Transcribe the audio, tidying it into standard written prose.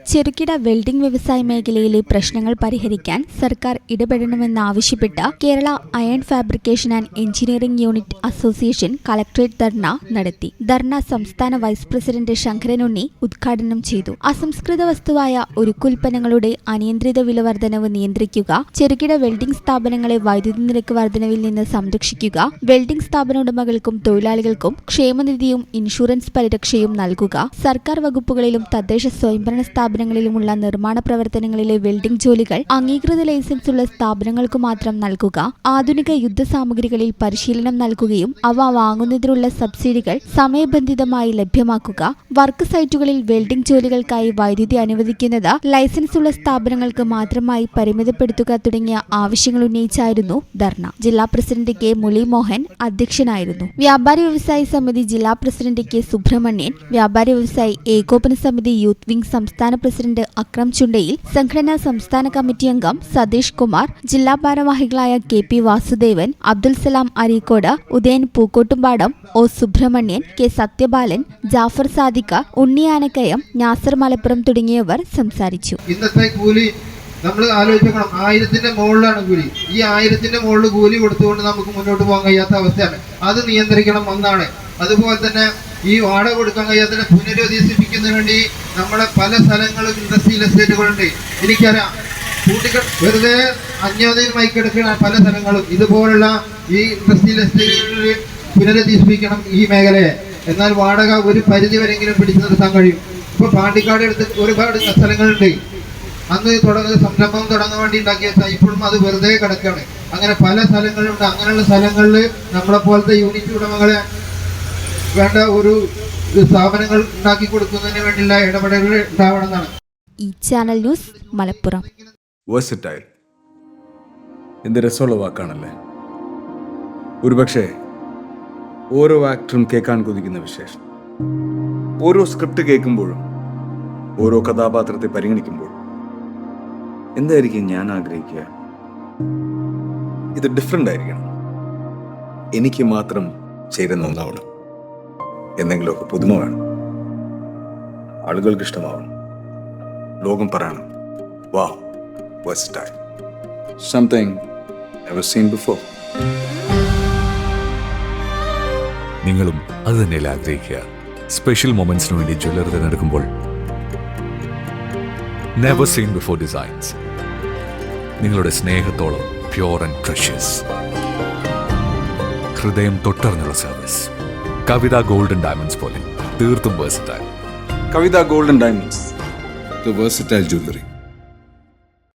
ചെറുകിട വെൽഡിംഗ് വ്യവസായ മേഖലയിലെ പ്രശ്നങ്ങൾ പരിഹരിക്കാൻ സർക്കാർ ഇടപെടണമെന്നാവശ്യപ്പെട്ട് Kerala iron fabrication and engineering unit association collectorate dharna നടത്തി. ധർണ സംസ്ഥാന വൈസ് പ്രസിഡന്റ് ശങ്കരൻ ഉണ്ണി ഉദ്ഘാടനം ചെയ്തു. അസംസ്കൃത വസ്തുവായ ഉരുക്കുൽപ്പന്നങ്ങളുടെ അനിയന്ത്രിത വില വർധനവ് നിയന്ത്രിക്കുക, ചെറുകിട വെൽഡിംഗ് സ്ഥാപനങ്ങളെ വൈദ്യുതി നിരക്ക് വർധനവിൽ നിന്ന് സംരക്ഷിക്കുക, വെൽഡിംഗ് സ്ഥാപന ഉടമകൾക്കും തൊഴിലാളികൾക്കും ക്ഷേമനിധിയും ഇൻഷുറൻസ് പരിരക്ഷയും നൽകുക, സർക്കാർ വകുപ്പുകളിലും തദ്ദേശ സ്വയംഭരണ സ്ഥാപനങ്ങളിലുമുള്ള നിർമ്മാണ പ്രവർത്തനങ്ങളിലെ വെൽഡിംഗ് ജോലികൾ അംഗീകൃത ലൈസൻസ് ഉള്ള സ്ഥാപനങ്ങൾക്ക് മാത്രം നൽകുക, ആധുനിക യുദ്ധസാമഗ്രികളിൽ പരിശീലനം നൽകുകയും അവ വാങ്ങുന്നതിനുള്ള സബ്സിഡികൾ സമയബന്ധിതമായി ലഭ്യമാക്കുക, വർക്ക് സൈറ്റുകളിൽ വെൽഡിംഗ് ജോലികൾക്കായി വൈദ്യുതി അനുവദിക്കുന്നത് ലൈസൻസ് ഉള്ള സ്ഥാപനങ്ങൾക്ക് മാത്രമായി പരിമിതപ്പെടുത്തുക തുടങ്ങിയ ആവശ്യങ്ങൾ ഉന്നയിച്ചായിരുന്നു ധർണ. ജില്ലാ പ്രസിഡന്റ് കെ മുരളീമോഹൻ അധ്യക്ഷനായിരുന്നു. വ്യാപാരി വ്യവസായി സമിതി ജില്ലാ പ്രസിഡന്റ് കെ സുബ്രഹ്മണ്യൻ, വ്യാപാരി വ്യവസായി ഏകോപന സമിതി യൂത്ത് വിംഗ് സംസ്ഥാന പ്രസിഡന്റ് അക്രം ചുണ്ടയിൽ, സംഘടനാ സംസ്ഥാന കമ്മിറ്റി അംഗം സതീഷ് കുമാർ, ജില്ലാ ഭാരവാഹികളായ K P Vasudevan, Abdul Salam Areekode, Udayan Pookkottumpadam, O Subramanian, K Sathyabalan, Jafar Sadiqa, ഉണ്ണിയാനക്കയം, Nasar Malappuram തുടങ്ങിയവർ സംസാരിച്ചു. ഇന്നത്തെ കൂലി നമ്മൾ ആലോചിക്കണം, 1000-ന്റെ മുകളിലാണ് കൂലി. ഈ 1000-ന്റെ മുകളിൽ കൂലി കൊടുത്തുകൊണ്ട് നമുക്ക് മുന്നോട്ട് പോകാൻ കഴിയാത്ത അവസ്ഥയാണ്. അത് നിയന്ത്രിക്കണം എന്നാണ്. അതുപോലെ തന്നെ ഈ വാടക കൊടുക്കാൻ കഴിയാത്തതിനെ പുനരധിവസിപ്പിക്കുന്നതിന് വേണ്ടി നമ്മുടെ പല സ്ഥലങ്ങളും ഇൻഡസ്ട്രിയൽ എസ്റ്റേറ്റുകളുണ്ട്. എനിക്കറിയാം, വെറുതെ അന്യോന്യമായി കിടക്കുന്ന പല സ്ഥലങ്ങളും ഇതുപോലുള്ള ഈ ഇൻഡസ്ട്രിയൽ എസ്റ്റേറ്റുകളിൽ പുനരധിവസിപ്പിക്കണം ഈ മേഖലയെ. എന്നാൽ വാടക ഒരു പരിധി വരെങ്കിലും പിടിച്ചു നിർത്താൻ കഴിയും. ഇപ്പോൾ പാണ്ടിക്കാട് എടുത്ത് ഒരുപാട് സ്ഥലങ്ങളുണ്ട്. അന്ന് സംരംഭം തുടങ്ങാൻ വേണ്ടി ഉണ്ടാക്കിയ ഇപ്പോഴും അത് വെറുതെ കിടക്കുകയാണ്. അങ്ങനെ പല സ്ഥലങ്ങളുണ്ട്. അങ്ങനെയുള്ള സ്ഥലങ്ങളിൽ നമ്മളെ പോലത്തെ യൂണിറ്റ് ഉടമകളെ വേണ്ട ഒരു സ്ഥാപനങ്ങൾ ഉണ്ടാക്കി കൊടുക്കുന്നതിന് വേണ്ടിയുള്ള ഇടപെടലുകൾ ഉണ്ടാവണമെന്നാണ്. ഈ ചാനൽ ന്യൂസ് മലപ്പുറം. വേഴ്സറ്റൈൽ എന്ത് രസമുള്ള വാക്കാണല്ലേ. ഒരുപക്ഷെ ഓരോ ആക്ടറും കേൾക്കാൻ കൊതിക്കുന്ന വിശേഷം. ഓരോ സ്ക്രിപ്റ്റ് കേൾക്കുമ്പോഴും ഓരോ കഥാപാത്രത്തെ പരിഗണിക്കുമ്പോഴും എന്തായിരിക്കും ഞാൻ ആഗ്രഹിക്കുക? ഇത് ഡിഫറെൻ്റ് ആയിരിക്കണം, എനിക്ക് മാത്രം ചേരുന്ന ഒന്നാവണം, എന്തെങ്കിലുമൊക്കെ പുതുമ വേണം, ആളുകൾക്ക് ഇഷ്ടമാവണം, ലോകം പറയണം, വാ versatile, something never seen before. നിങ്ങളും അത് തന്നെയല്ലേ ആഗ്രഹിക്കുക? സ്പെഷ്യൽ മൊമെന്റ്സിന് വേണ്ടി ജ്വല്ലറി തിരഞ്ഞെടുക്കുമ്പോൾ നെവർ സീൻ ബിഫോർ ഡിസൈൻസ്, നിങ്ങളുടെ സ്നേഹത്തോളം പ്യോർ ആൻഡ് പ്രഷ്യസ്, ഹൃദയം തൊട്ടറിഞ്ഞുള്ള സർവീസ്. കവിത ഗോൾഡൻ ഡയമണ്ട്സ് പോലെ തീർത്തും versatile. Kavitha golden diamonds, the versatile jewellery.